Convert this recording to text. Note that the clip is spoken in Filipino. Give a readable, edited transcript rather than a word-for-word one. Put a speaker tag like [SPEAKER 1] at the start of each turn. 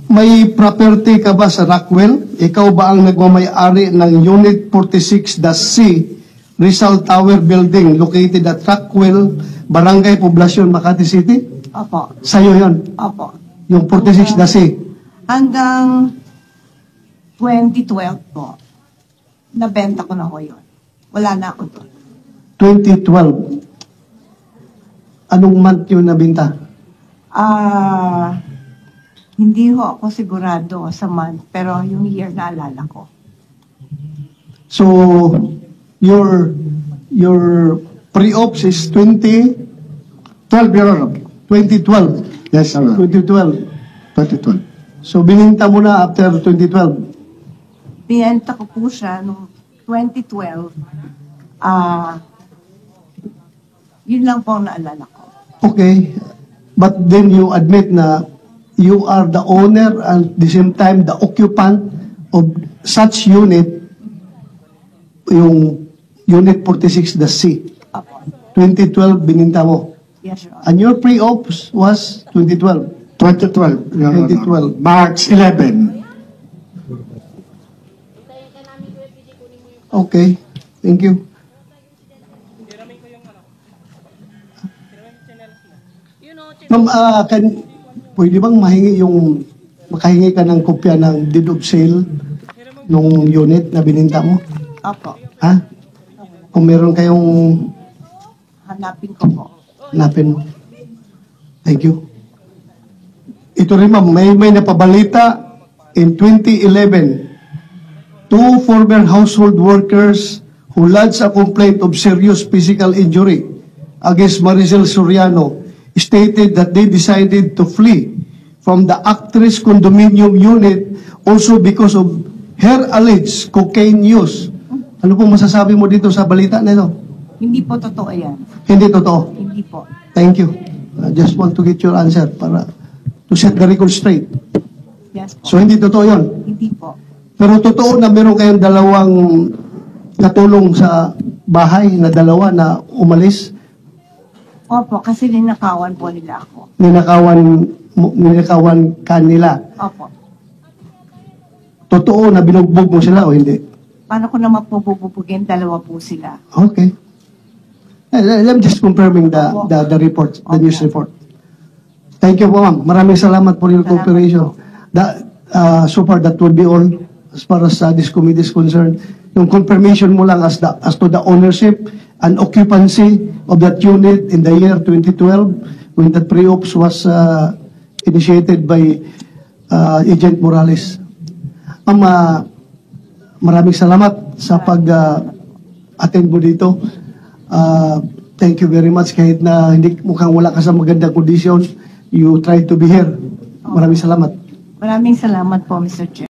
[SPEAKER 1] may property ka ba sa Rockwell? Ikaw ba ang nagmamay-ari ng Unit 46-C Rizal Tower Building located at Rockwell, Barangay Poblacion, Makati City?
[SPEAKER 2] Opo.
[SPEAKER 1] Sa'yo yun?
[SPEAKER 2] Opo.
[SPEAKER 1] Yung 46-C?
[SPEAKER 2] Hanggang 2012 po, nabenta ko na ko yun. Wala na ako doon.
[SPEAKER 1] 2012. Anong month yun nabinta?
[SPEAKER 2] Hindi ho ako sigurado sa month, pero yung year naalala ko.
[SPEAKER 1] So, your pre-ops is 2012, Your Honor. 2012.
[SPEAKER 3] Yes, Your Honor.
[SPEAKER 1] 2012.
[SPEAKER 3] 2012.
[SPEAKER 1] So, bininta mo na after 2012.
[SPEAKER 2] Binenta ko po siya noong 2012. Yun lang po ang naalala ko.
[SPEAKER 1] Okay. But then you admit na you are the owner and at the same time the occupant of such unit, yung Unit 46, the C.
[SPEAKER 2] Opo.
[SPEAKER 1] 2012, bininta mo.
[SPEAKER 2] Yes, Your Honor.
[SPEAKER 1] And your pre-ops was 2012.
[SPEAKER 3] 2012, Your Honor.
[SPEAKER 1] 2012.
[SPEAKER 3] March 11.
[SPEAKER 1] Okay. Thank you. Ma'am, pwede bang makahingi ka ng kopya ng deed of sale nung unit na bininta mo?
[SPEAKER 2] Opo.
[SPEAKER 1] Ha? Kung meron kayong
[SPEAKER 2] Hanapin ko po.
[SPEAKER 1] hanapin mo. Thank you. Ito rin ma'am, may napabalita in 2011, 2 former household workers who lodged a complaint of serious physical injury against Maricel Soriano stated that they decided to flee from the actress condominium unit also because of her alleged cocaine use. Ano po masasabi mo dito sa balita na ito?
[SPEAKER 2] Hindi po totoo yan.
[SPEAKER 1] Hindi totoo.
[SPEAKER 2] Hindi po.
[SPEAKER 1] Thank you. I just want to get your answer para to set the record straight.
[SPEAKER 2] Yes po.
[SPEAKER 1] So hindi totoo yun.
[SPEAKER 2] Hindi po.
[SPEAKER 1] Pero totoo na meron kayong dalawang katulong sa bahay na dalawa na umalis.
[SPEAKER 2] Opo, kasi ninakawan po nila ako.
[SPEAKER 1] Ninakawan kanila.
[SPEAKER 2] Opo.
[SPEAKER 1] Totoo na binugbog mo sila o hindi?
[SPEAKER 2] Paano ko naman po bububugin? Dalawa po sila.
[SPEAKER 1] Okay. I'm just confirming the report, the news report. Thank you po, ma'am. Maraming salamat for your cooperation. So far, that will be all as far as this committee is concerned. Yung confirmation mo lang as to the ownership and occupancy of that unit in the year 2012 when that pre-ops was initiated by Agent Morales. Maraming salamat sa pag-attend mo dito. Thank you very much. Kahit na hindi mukhang wala ka sa magandang kondisyon, you try to be here. Maraming salamat.
[SPEAKER 2] Maraming salamat po, Mr. Chair.